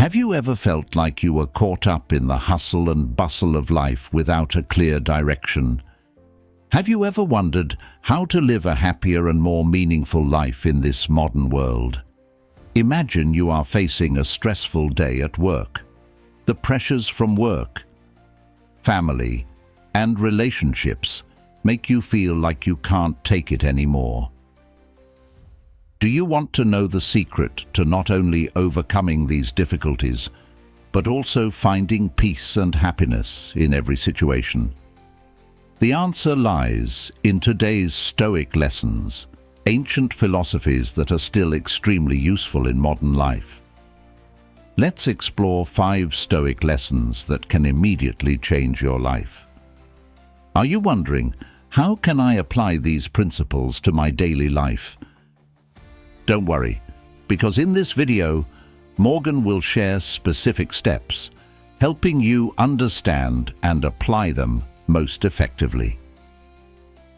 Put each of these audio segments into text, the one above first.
Have you ever felt like you were caught up in the hustle and bustle of life without a clear direction? Have you ever wondered how to live a happier and more meaningful life in this modern world? Imagine you are facing a stressful day at work. The pressures from work, family, and relationships make you feel like you can't take it anymore. Do you want to know the secret to not only overcoming these difficulties, but also finding peace and happiness in every situation? The answer lies in today's Stoic lessons, ancient philosophies that are still extremely useful in modern life. Let's explore 5 Stoic lessons that can immediately change your life. Are you wondering, how can I apply these principles to my daily life? Don't worry, because in this video, Morgan will share specific steps, helping you understand and apply them most effectively.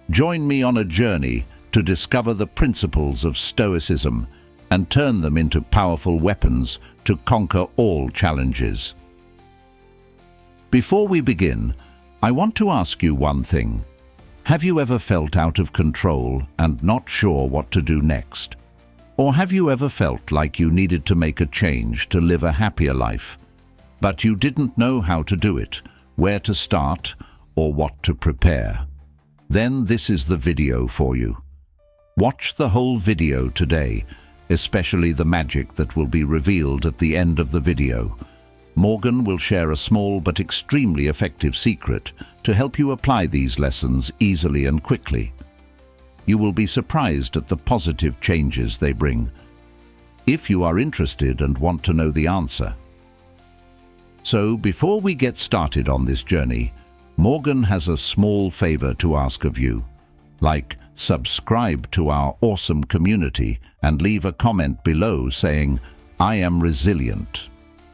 Join me on a journey to discover the principles of Stoicism and turn them into powerful weapons to conquer all challenges. Before we begin, I want to ask you one thing. Have you ever felt out of control and not sure what to do next? Or have you ever felt like you needed to make a change to live a happier life, but you didn't know how to do it, where to start, or what to prepare? Then this is the video for you. Watch the whole video today, especially the magic that will be revealed at the end of the video. Morgan will share a small but extremely effective secret to help you apply these lessons easily and quickly. You will be surprised at the positive changes they bring, if you are interested and want to know the answer. So, before we get started on this journey, Morgan has a small favor to ask of you, like subscribe to our awesome community and leave a comment below saying, "I am resilient."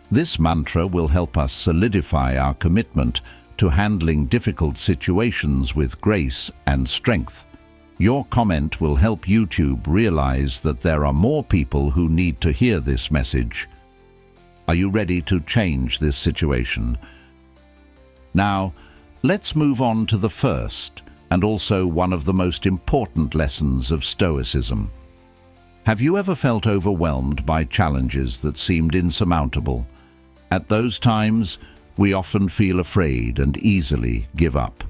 This mantra will help us solidify our commitment to handling difficult situations with grace and strength. Your comment will help YouTube realize that there are more people who need to hear this message. Are you ready to change this situation? Now, let's move on to the first and also one of the most important lessons of Stoicism. Have you ever felt overwhelmed by challenges that seemed insurmountable? At those times, we often feel afraid and easily give up.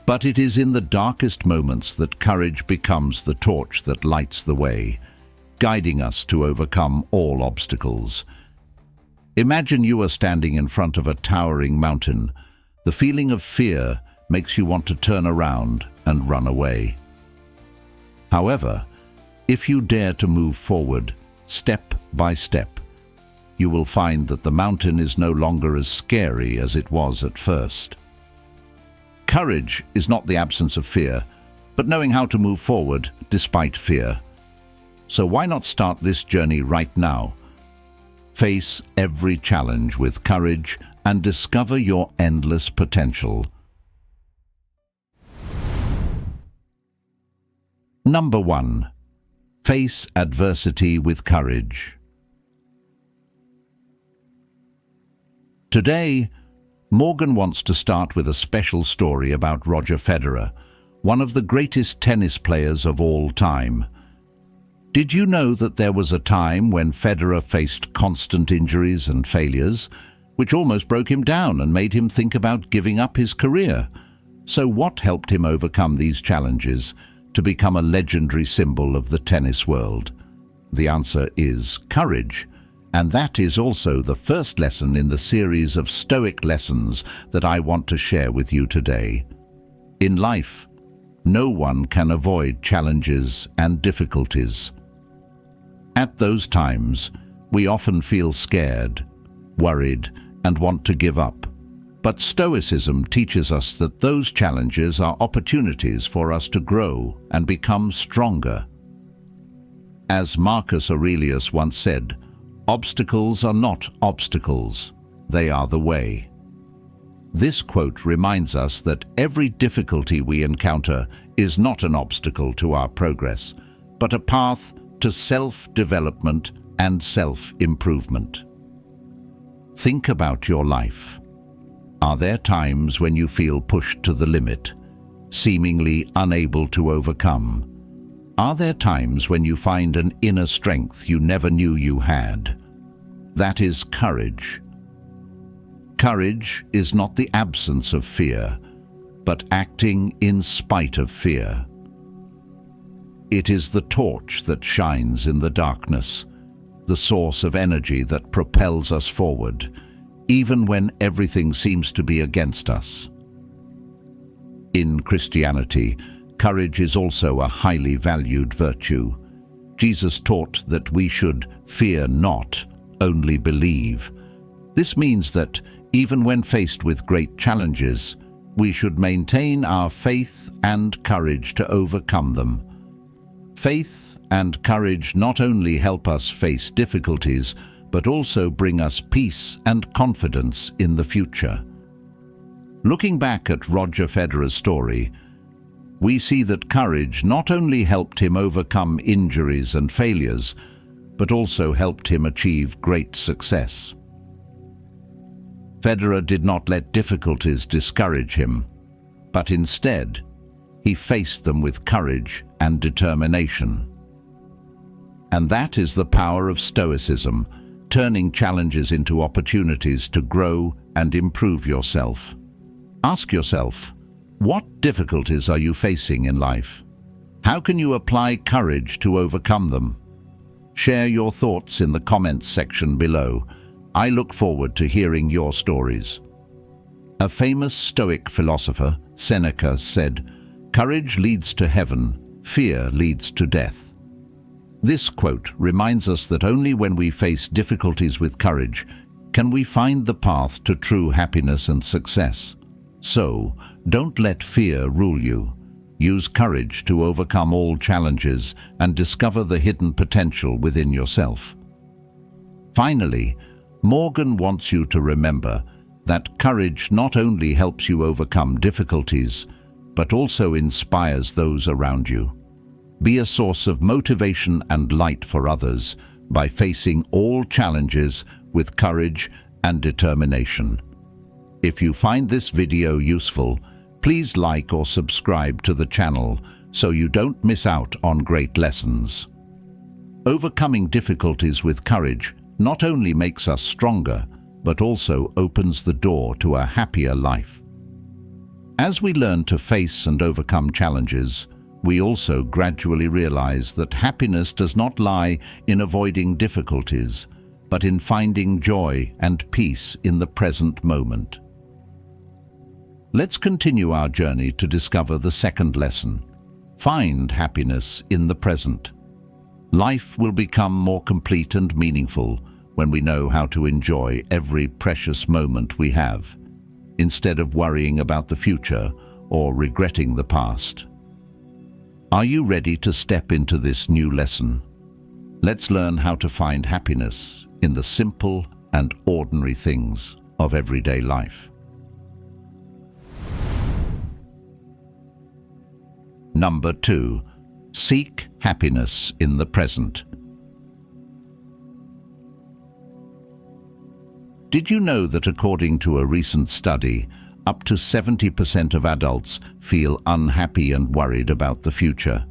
But it is in the darkest moments that courage becomes the torch that lights the way, guiding us to overcome all obstacles. Imagine you are standing in front of a towering mountain. The feeling of fear makes you want to turn around and run away. However, if you dare to move forward, step by step, you will find that the mountain is no longer as scary as it was at first. Courage is not the absence of fear, but knowing how to move forward despite fear. So why not start this journey right now? Face every challenge with courage and discover your endless potential. Number 1. Face adversity with courage. Today, Morgan wants to start with a special story about Roger Federer, one of the greatest tennis players of all time. Did you know that there was a time when Federer faced constant injuries and failures, which almost broke him down and made him think about giving up his career? So what helped him overcome these challenges to become a legendary symbol of the tennis world? The answer is courage. And that is also the first lesson in the series of Stoic lessons that I want to share with you today. In life, no one can avoid challenges and difficulties. At those times, we often feel scared, worried, and want to give up. But Stoicism teaches us that those challenges are opportunities for us to grow and become stronger. As Marcus Aurelius once said, "Obstacles are not obstacles, they are the way." This quote reminds us that every difficulty we encounter is not an obstacle to our progress, but a path to self-development and self-improvement. Think about your life. Are there times when you feel pushed to the limit, seemingly unable to overcome? Are there times when you find an inner strength you never knew you had? That is courage. Courage is not the absence of fear, but acting in spite of fear. It is the torch that shines in the darkness, the source of energy that propels us forward, even when everything seems to be against us. In Christianity, courage is also a highly valued virtue. Jesus taught that we should fear not, only believe. This means that even when faced with great challenges, we should maintain our faith and courage to overcome them. Faith and courage not only help us face difficulties, but also bring us peace and confidence in the future. Looking back at Roger Federer's story, we see that courage not only helped him overcome injuries and failures, but also helped him achieve great success. Federer did not let difficulties discourage him, but instead, he faced them with courage and determination. And that is the power of Stoicism, turning challenges into opportunities to grow and improve yourself. Ask yourself, what difficulties are you facing in life? How can you apply courage to overcome them? Share your thoughts in the comments section below. I look forward to hearing your stories. A famous Stoic philosopher, Seneca, said, "Courage leads to heaven, fear leads to death." This quote reminds us that only when we face difficulties with courage can we find the path to true happiness and success. So, don't let fear rule you. Use courage to overcome all challenges and discover the hidden potential within yourself. Finally, Morgan wants you to remember that courage not only helps you overcome difficulties, but also inspires those around you. Be a source of motivation and light for others by facing all challenges with courage and determination. If you find this video useful, please like or subscribe to the channel so you don't miss out on great lessons. Overcoming difficulties with courage not only makes us stronger, but also opens the door to a happier life. As we learn to face and overcome challenges, we also gradually realize that happiness does not lie in avoiding difficulties, but in finding joy and peace in the present moment. Let's continue our journey to discover the second lesson. Find happiness in the present. Life will become more complete and meaningful when we know how to enjoy every precious moment we have, instead of worrying about the future or regretting the past. Are you ready to step into this new lesson? Let's learn how to find happiness in the simple and ordinary things of everyday life. Number 2. Seek happiness in the present. Did you know that according to a recent study, up to 70% of adults feel unhappy and worried about the future?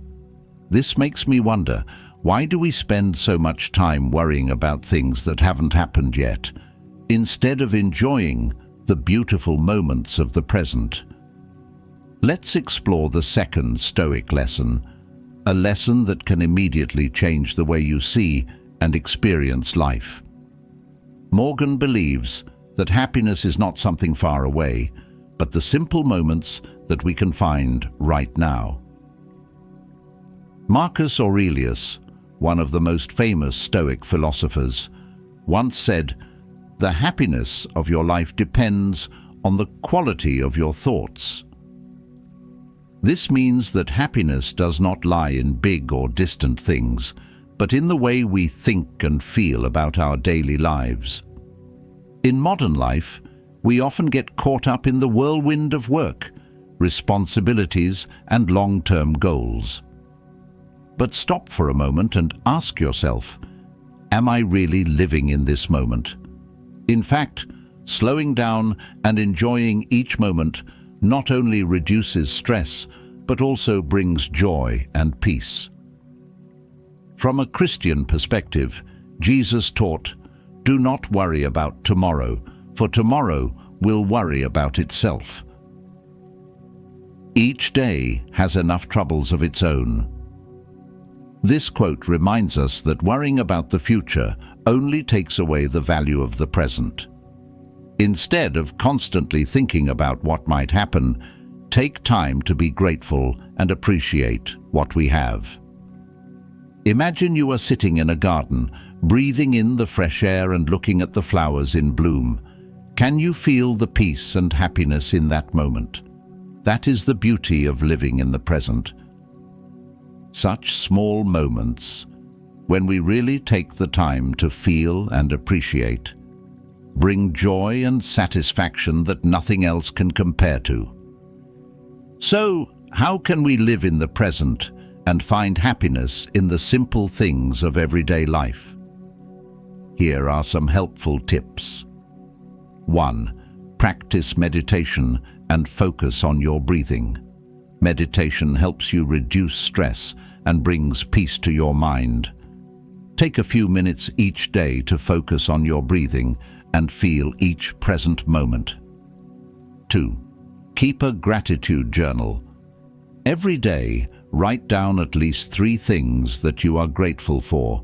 This makes me wonder, why do we spend so much time worrying about things that haven't happened yet, instead of enjoying the beautiful moments of the present? Let's explore the second Stoic lesson, a lesson that can immediately change the way you see and experience life. Morgan believes that happiness is not something far away, but the simple moments that we can find right now. Marcus Aurelius, one of the most famous Stoic philosophers, once said, "The happiness of your life depends on the quality of your thoughts." This means that happiness does not lie in big or distant things, but in the way we think and feel about our daily lives. In modern life, we often get caught up in the whirlwind of work, responsibilities, and long-term goals. But stop for a moment and ask yourself, am I really living in this moment? In fact, slowing down and enjoying each moment not only reduces stress, but also brings joy and peace. From a Christian perspective, Jesus taught, "Do not worry about tomorrow, for tomorrow will worry about itself." Each day has enough troubles of its own. This quote reminds us that worrying about the future only takes away the value of the present. Instead of constantly thinking about what might happen, take time to be grateful and appreciate what we have. Imagine you are sitting in a garden, breathing in the fresh air and looking at the flowers in bloom. Can you feel the peace and happiness in that moment? That is the beauty of living in the present. Such small moments, when we really take the time to feel and appreciate, bring joy and satisfaction that nothing else can compare to. So, how can we live in the present and find happiness in the simple things of everyday life? Here are some helpful tips. 1. Practice meditation and focus on your breathing. Meditation helps you reduce stress and brings peace to your mind. Take a few minutes each day to focus on your breathing and feel each present moment. 2. Keep a gratitude journal. Every day, write down at least 3 things that you are grateful for.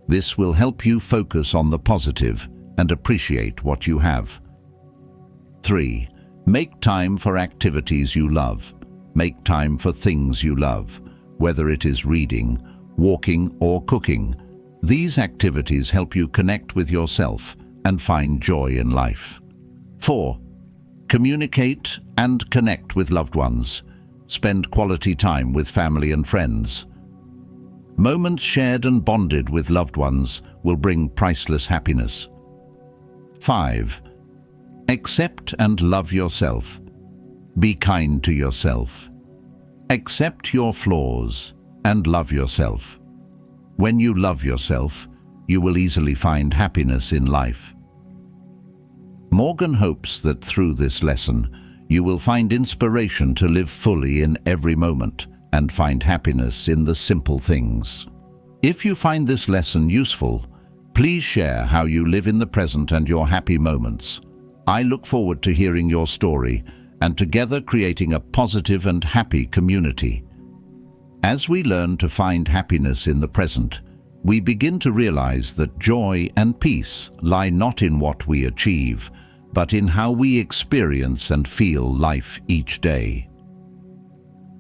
This will help you focus on the positive and appreciate what you have. 3. Make time for activities you love. Make time for things you love, whether it is reading, walking, or cooking. These activities help you connect with yourself and find joy in life. 4. Communicate and connect with loved ones. Spend quality time with family and friends. Moments shared and bonded with loved ones will bring priceless happiness. 5. Accept and love yourself. Be kind to yourself. Accept your flaws and love yourself. When you love yourself, you will easily find happiness in life. Morgan hopes that through this lesson, you will find inspiration to live fully in every moment and find happiness in the simple things. If you find this lesson useful, please share how you live in the present and your happy moments. I look forward to hearing your story and together creating a positive and happy community. As we learn to find happiness in the present, we begin to realize that joy and peace lie not in what we achieve, but in how we experience and feel life each day.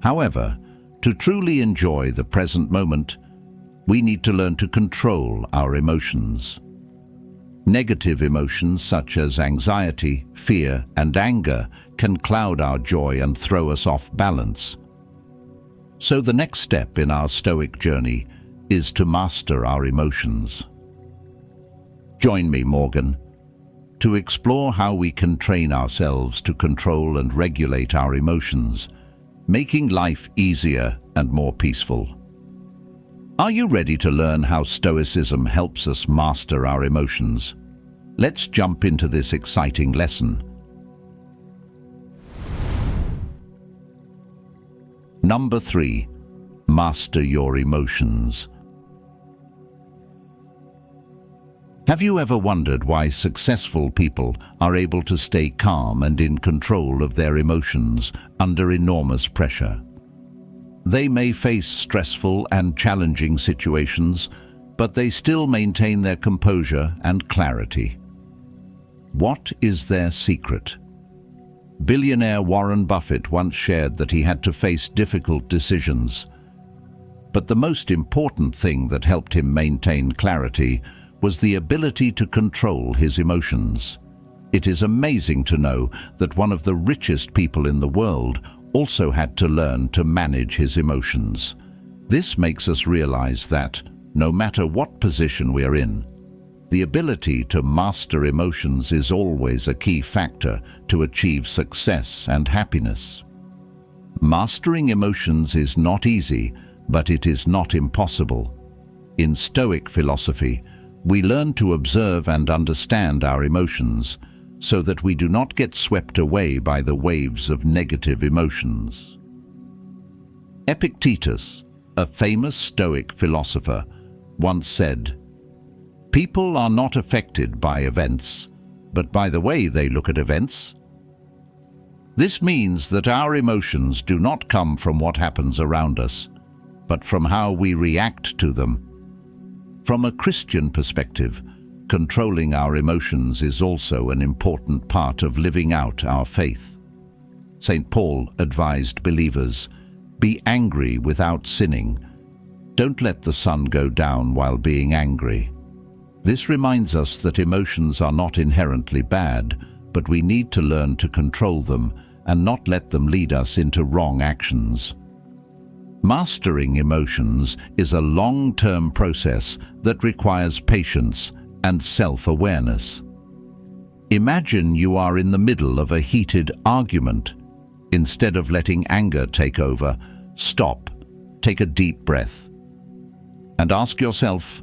However, to truly enjoy the present moment, we need to learn to control our emotions. Negative emotions such as anxiety, fear, and anger can cloud our joy and throw us off balance. So the next step in our Stoic journey is to master our emotions. Join me, Morgan, to explore how we can train ourselves to control and regulate our emotions, making life easier and more peaceful. Are you ready to learn how Stoicism helps us master our emotions? Let's jump into this exciting lesson. Number 3. Master your emotions. Have you ever wondered why successful people are able to stay calm and in control of their emotions under enormous pressure? They may face stressful and challenging situations, but they still maintain their composure and clarity. What is their secret? Billionaire Warren Buffett once shared that he had to face difficult decisions. But the most important thing that helped him maintain clarity was the ability to control his emotions. It is amazing to know that one of the richest people in the world also had to learn to manage his emotions. This makes us realize that, no matter what position we are in, the ability to master emotions is always a key factor to achieve success and happiness. Mastering emotions is not easy, but it is not impossible. In Stoic philosophy, We learn to observe and understand our emotions so that we do not get swept away by the waves of negative emotions. Epictetus, a famous Stoic philosopher, once said, "People are not affected by events, but by the way they look at events." This means that our emotions do not come from what happens around us, but from how we react to them. From a Christian perspective, controlling our emotions is also an important part of living out our faith. St. Paul advised believers, "Be angry without sinning. Don't let the sun go down while being angry." This reminds us that emotions are not inherently bad, but we need to learn to control them and not let them lead us into wrong actions. Mastering emotions is a long-term process that requires patience and self-awareness. Imagine you are in the middle of a heated argument. Instead of letting anger take over, stop, take a deep breath, and ask yourself,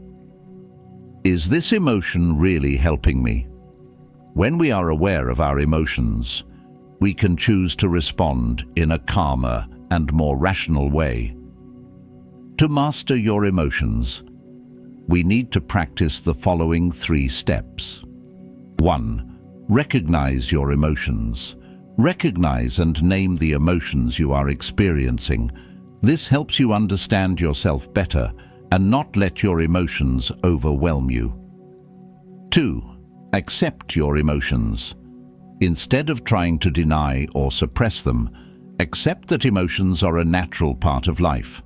is this emotion really helping me? When we are aware of our emotions, we can choose to respond in a calmer and more rational way. To master your emotions, we need to practice the following 3 steps. 1. Recognize your emotions. Recognize and name the emotions you are experiencing. This helps you understand yourself better and not let your emotions overwhelm you. 2. Accept your emotions. Instead of trying to deny or suppress them, accept that emotions are a natural part of life.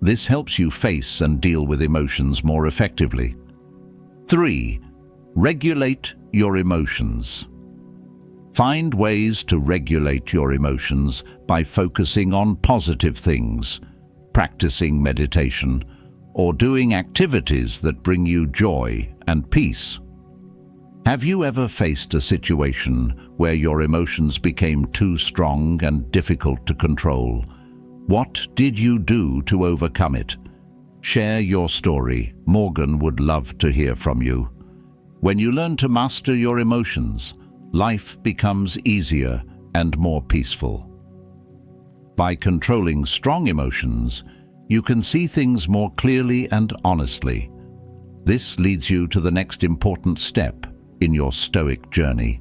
This helps you face and deal with emotions more effectively. 3. Regulate your emotions. Find ways to regulate your emotions by focusing on positive things, practicing meditation, or doing activities that bring you joy and peace. Have you ever faced a situation where your emotions became too strong and difficult to control? What did you do to overcome it? Share your story. Morgan would love to hear from you. When you learn to master your emotions, life becomes easier and more peaceful. By controlling strong emotions, you can see things more clearly and honestly. This leads you to the next important step in your Stoic journey.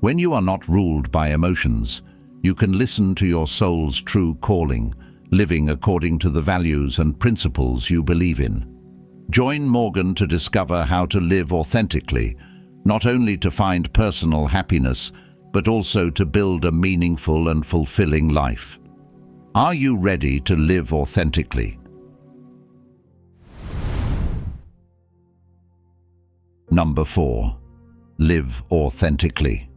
When you are not ruled by emotions, you can listen to your soul's true calling, living according to the values and principles you believe in. Join Morgan to discover how to live authentically, not only to find personal happiness, but also to build a meaningful and fulfilling life. Are you ready to live authentically? Number 4. Live authentically.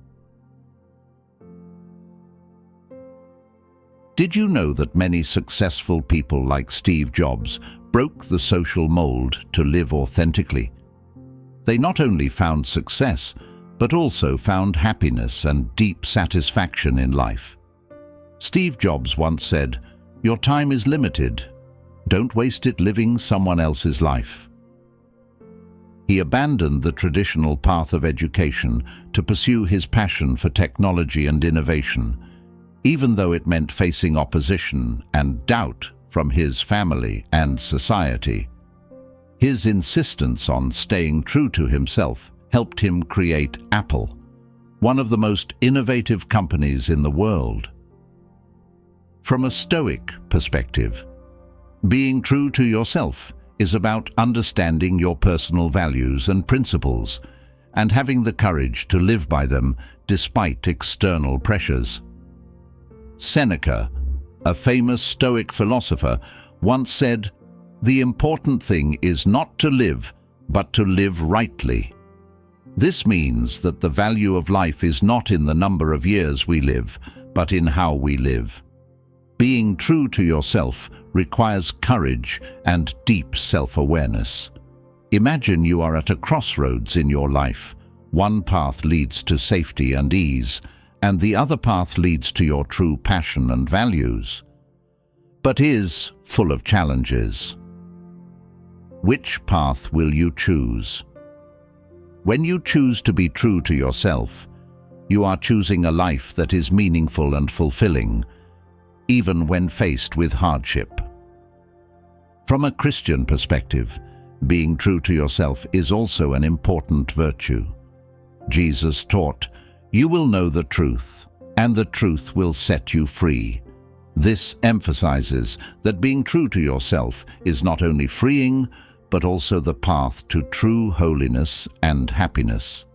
Did you know that many successful people like Steve Jobs broke the social mold to live authentically? They not only found success, but also found happiness and deep satisfaction in life. Steve Jobs once said, "Your time is limited. Don't waste it living someone else's life." He abandoned the traditional path of education to pursue his passion for technology and innovation, even though it meant facing opposition and doubt from his family and society. His insistence on staying true to himself helped him create Apple, one of the most innovative companies in the world. From a Stoic perspective, being true to yourself is about understanding your personal values and principles and having the courage to live by them despite external pressures. Seneca, a famous Stoic philosopher, once said, "The important thing is not to live, but to live rightly." This means that the value of life is not in the number of years we live, but in how we live. Being true to yourself requires courage and deep self-awareness. Imagine you are at a crossroads in your life. One path leads to safety and ease, and the other path leads to your true passion and values, but is full of challenges. Which path will you choose? When you choose to be true to yourself, you are choosing a life that is meaningful and fulfilling, even when faced with hardship. From a Christian perspective, being true to yourself is also an important virtue. Jesus taught, "You will know the truth, and the truth will set you free." This emphasizes that being true to yourself is not only freeing, but also the path to true holiness and happiness.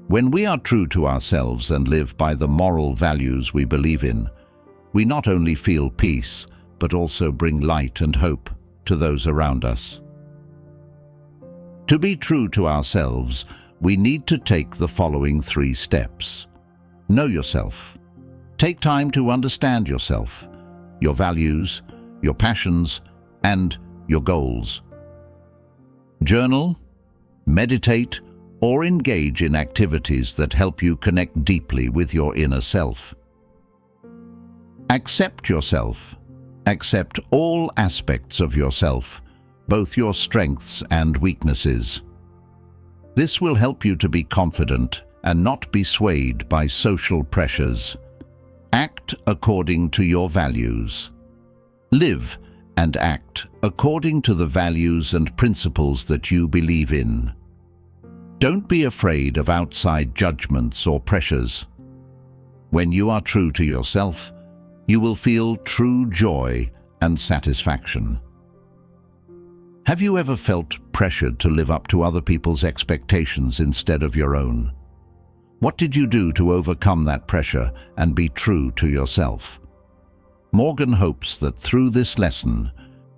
When we are true to ourselves and live by the moral values we believe in, we not only feel peace, but also bring light and hope to those around us. To be true to ourselves, we need to take the following 3 steps. Know yourself. Take time to understand yourself, your values, your passions, and your goals. Journal, meditate, or engage in activities that help you connect deeply with your inner self. Accept yourself. Accept all aspects of yourself, both your strengths and weaknesses. This will help you to be confident and not be swayed by social pressures. Act according to your values. Live and act according to the values and principles that you believe in. Don't be afraid of outside judgments or pressures. When you are true to yourself, you will feel true joy and satisfaction. Have you ever felt pressured to live up to other people's expectations instead of your own? What did you do to overcome that pressure and be true to yourself? Morgan hopes that through this lesson,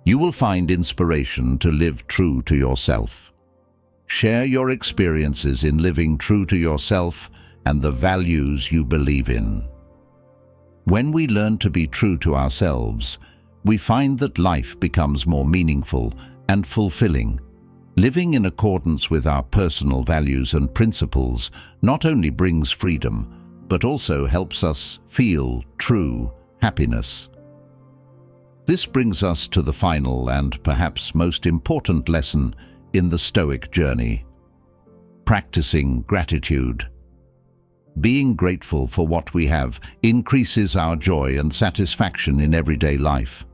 you will find inspiration to live true to yourself. Share your experiences in living true to yourself and the values you believe in. When we learn to be true to ourselves, we find that life becomes more meaningful and fulfilling. Living in accordance with our personal values and principles not only brings freedom, but also helps us feel true happiness. This brings us to the final and perhaps most important lesson in the Stoic journey: practicing gratitude. Being grateful for what we have increases our joy and satisfaction in everyday life.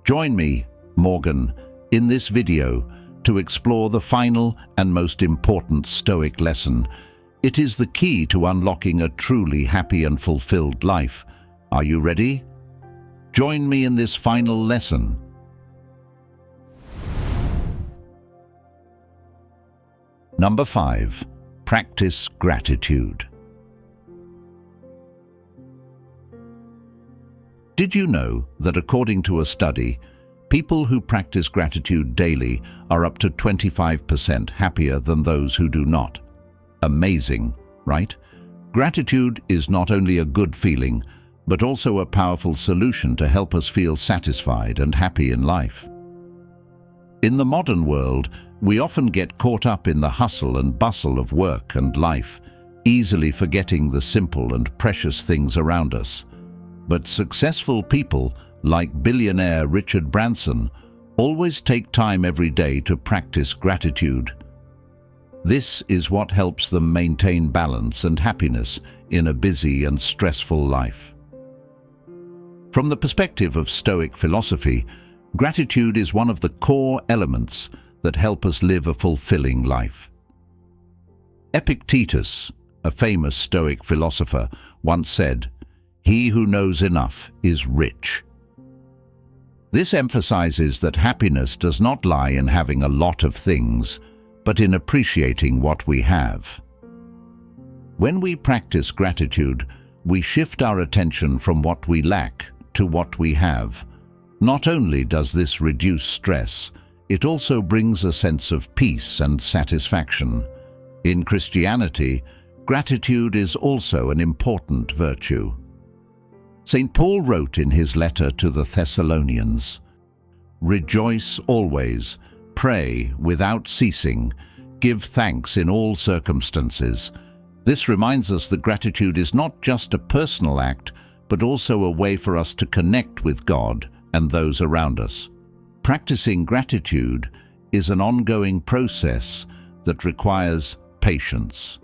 Join me, Morgan, in this video to explore the final and most important Stoic lesson. It is the key to unlocking a truly happy and fulfilled life. Are you ready? Join me in this final lesson. Number 5. Practice gratitude. Did you know that according to a study, people who practice gratitude daily are up to 25% happier than those who do not? Amazing, right? Gratitude is not only a good feeling, but also a powerful solution to help us feel satisfied and happy in life. In the modern world, we often get caught up in the hustle and bustle of work and life, easily forgetting the simple and precious things around us. But successful people, like billionaire Richard Branson, always take time every day to practice gratitude. This is what helps them maintain balance and happiness in a busy and stressful life. From the perspective of Stoic philosophy, gratitude is one of the core elements that help us live a fulfilling life. Epictetus, a famous Stoic philosopher, once said, "He who knows enough is rich." This emphasizes that happiness does not lie in having a lot of things, but in appreciating what we have. When we practice gratitude, we shift our attention from what we lack to what we have. Not only does this reduce stress, it also brings a sense of peace and satisfaction. In Christianity, gratitude is also an important virtue. St. Paul wrote in his letter to the Thessalonians, "Rejoice always, pray without ceasing, give thanks in all circumstances." This reminds us that gratitude is not just a personal act, but also a way for us to connect with God and those around us. Practicing gratitude is an ongoing process that requires patience.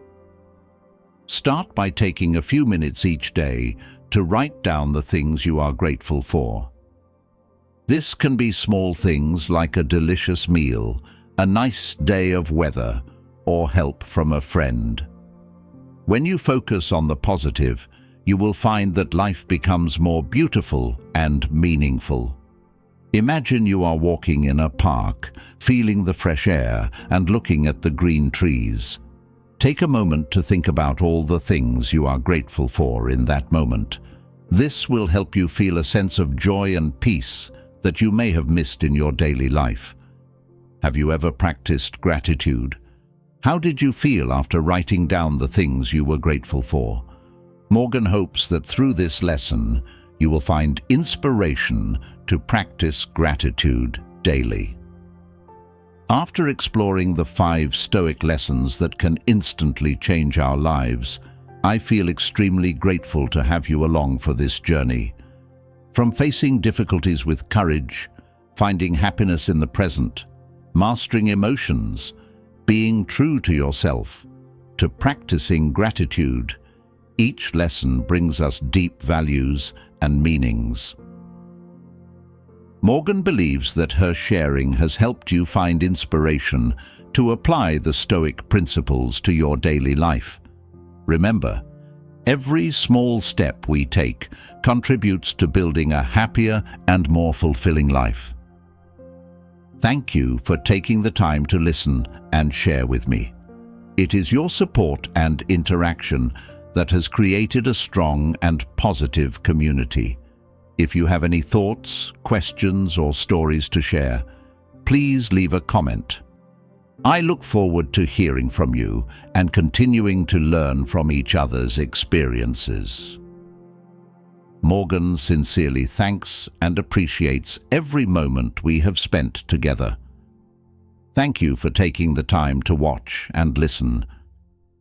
Start by taking a few minutes each day to write down the things you are grateful for. This can be small things like a delicious meal, a nice day of weather, or help from a friend. When you focus on the positive, you will find that life becomes more beautiful and meaningful. Imagine you are walking in a park, feeling the fresh air and looking at the green trees. Take a moment to think about all the things you are grateful for in that moment. This will help you feel a sense of joy and peace that you may have missed in your daily life. Have you ever practiced gratitude? How did you feel after writing down the things you were grateful for? Morgan hopes that through this lesson, you will find inspiration to practice gratitude daily. After exploring the 5 Stoic lessons that can instantly change our lives, I feel extremely grateful to have you along for this journey. From facing difficulties with courage, finding happiness in the present, mastering emotions, being true to yourself, to practicing gratitude, each lesson brings us deep values and meanings. Morgan believes that her sharing has helped you find inspiration to apply the Stoic principles to your daily life. Remember, every small step we take contributes to building a happier and more fulfilling life. Thank you for taking the time to listen and share with me. It is your support and interaction that has created a strong and positive community. If you have any thoughts, questions, or stories to share, please leave a comment. I look forward to hearing from you and continuing to learn from each other's experiences. Morgan sincerely thanks and appreciates every moment we have spent together. Thank you for taking the time to watch and listen.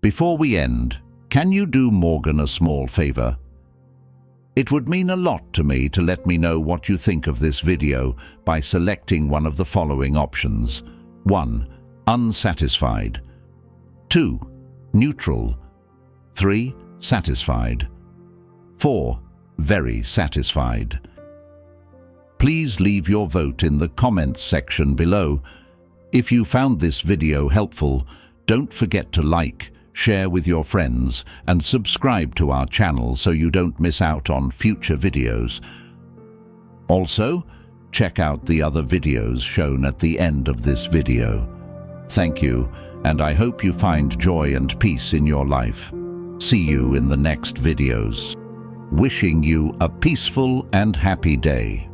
Before we end, can you do Morgan a small favor? It would mean a lot to me to let me know what you think of this video by selecting one of the following options. 1. Unsatisfied. 2. Neutral. 3. Satisfied. 4. Very satisfied. Please leave your vote in the comments section below. If you found this video helpful, don't forget to like, share with your friends, and subscribe to our channel so you don't miss out on future videos. Also, check out the other videos shown at the end of this video. Thank you, and I hope you find joy and peace in your life. See you in the next videos. Wishing you a peaceful and happy day.